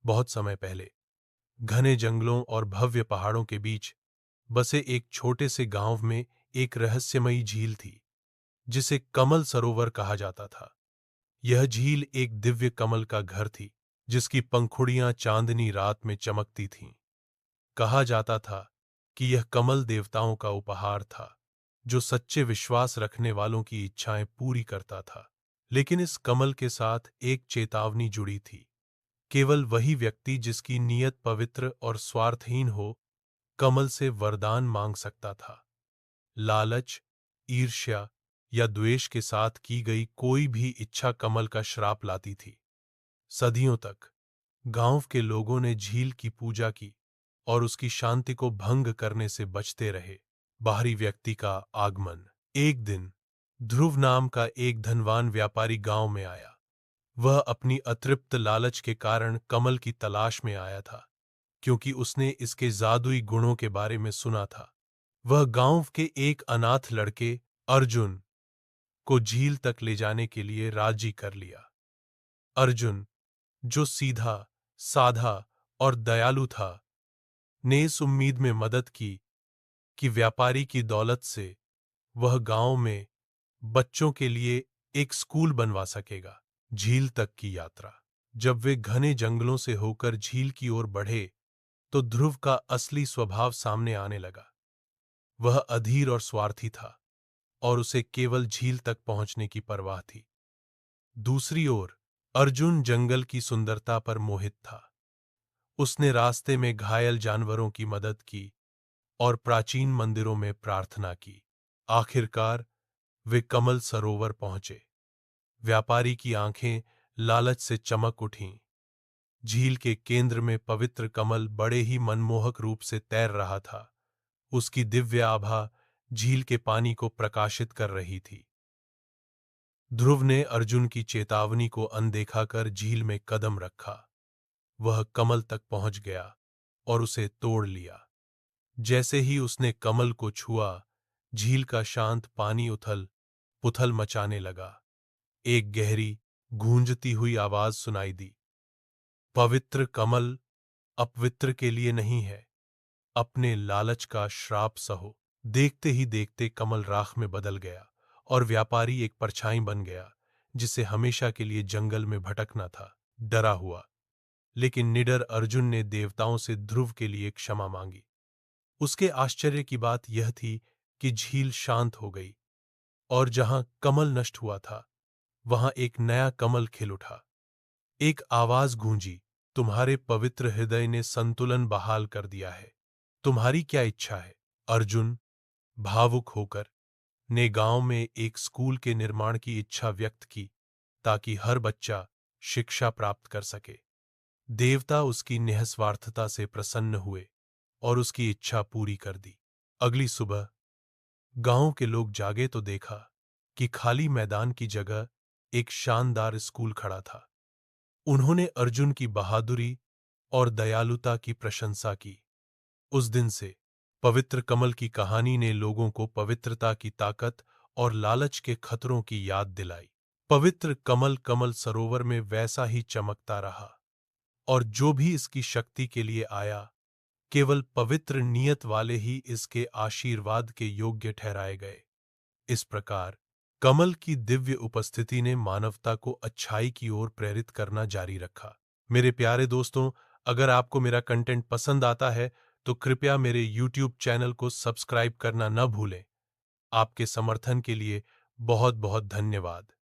बहुत समय पहले घने जंगलों और भव्य पहाड़ों के बीच बसे एक छोटे से गांव में एक रहस्यमयी झील थी जिसे कमल सरोवर कहा जाता था। यह झील एक दिव्य कमल का घर थी जिसकी पंखुड़ियां चांदनी रात में चमकती थीं। कहा जाता था कि यह कमल देवताओं का उपहार था जो सच्चे विश्वास रखने वालों की इच्छाएं पूरी करता था। लेकिन इस कमल के साथ एक चेतावनी जुड़ी थी। केवल वही व्यक्ति जिसकी नीयत पवित्र और स्वार्थहीन हो कमल से वरदान मांग सकता था। लालच, ईर्ष्या या द्वेष के साथ की गई कोई भी इच्छा कमल का श्राप लाती थी। सदियों तक गांव के लोगों ने झील की पूजा की और उसकी शांति को भंग करने से बचते रहे। बाहरी व्यक्ति का आगमन। एक दिन ध्रुव नाम का एक धनवान व्यापारी गांव में आया। वह अपनी अतृप्त लालच के कारण कमल की तलाश में आया था, क्योंकि उसने इसके जादुई गुणों के बारे में सुना था। वह गांव के एक अनाथ लड़के अर्जुन को झील तक ले जाने के लिए राजी कर लिया। अर्जुन, जो सीधा, साधा और दयालु था, ने इस उम्मीद में मदद की कि व्यापारी की दौलत से वह गांव में बच्चों के लिए एक स्कूल बनवा सकेगा। झील तक की यात्रा। जब वे घने जंगलों से होकर झील की ओर बढ़े तो ध्रुव का असली स्वभाव सामने आने लगा। वह अधीर और स्वार्थी था और उसे केवल झील तक पहुंचने की परवाह थी। दूसरी ओर अर्जुन जंगल की सुंदरता पर मोहित था। उसने रास्ते में घायल जानवरों की मदद की और प्राचीन मंदिरों में प्रार्थना की। आखिरकार वे कमल सरोवर पहुंचे। व्यापारी की आंखें लालच से चमक उठीं। झील के केंद्र में पवित्र कमल बड़े ही मनमोहक रूप से तैर रहा था। उसकी दिव्य आभा झील के पानी को प्रकाशित कर रही थी। ध्रुव ने अर्जुन की चेतावनी को अनदेखा कर झील में कदम रखा। वह कमल तक पहुंच गया और उसे तोड़ लिया। जैसे ही उसने कमल को छुआ, झील का शांत पानी उथल पुथल मचाने लगा। एक गहरी, गूंजती हुई आवाज सुनाई दी, पवित्र कमल अपवित्र के लिए नहीं है, अपने लालच का श्राप सहो। देखते ही देखते कमल राख में बदल गया और व्यापारी एक परछाई बन गया जिसे हमेशा के लिए जंगल में भटकना था। डरा हुआ लेकिन निडर अर्जुन ने देवताओं से ध्रुव के लिए क्षमा मांगी। उसके आश्चर्य की बात यह थी कि झील शांत हो गई और जहां कमल नष्ट हुआ था वहां एक नया कमल खिल उठा। एक आवाज गूंजी, तुम्हारे पवित्र हृदय ने संतुलन बहाल कर दिया है। तुम्हारी क्या इच्छा है? अर्जुन भावुक होकर ने गांव में एक स्कूल के निर्माण की इच्छा व्यक्त की ताकि हर बच्चा शिक्षा प्राप्त कर सके। देवता उसकी निःस्वार्थता से प्रसन्न हुए और उसकी इच्छा पूरी कर दी। अगली सुबह गांव के लोग जागे तो देखा कि खाली मैदान की जगह एक शानदार स्कूल खड़ा था। उन्होंने अर्जुन की बहादुरी और दयालुता की प्रशंसा की। उस दिन से पवित्र कमल की कहानी ने लोगों को पवित्रता की ताकत और लालच के खतरों की याद दिलाई। पवित्र कमल कमल सरोवर में वैसा ही चमकता रहा और जो भी इसकी शक्ति के लिए आया, केवल पवित्र नियत वाले ही इसके आशीर्वाद के योग्य ठहराए गए। इस प्रकार कमल की दिव्य उपस्थिति ने मानवता को अच्छाई की ओर प्रेरित करना जारी रखा। मेरे प्यारे दोस्तों, अगर आपको मेरा कंटेंट पसंद आता है तो कृपया मेरे YouTube चैनल को सब्सक्राइब करना न भूलें। आपके समर्थन के लिए बहुत बहुत धन्यवाद।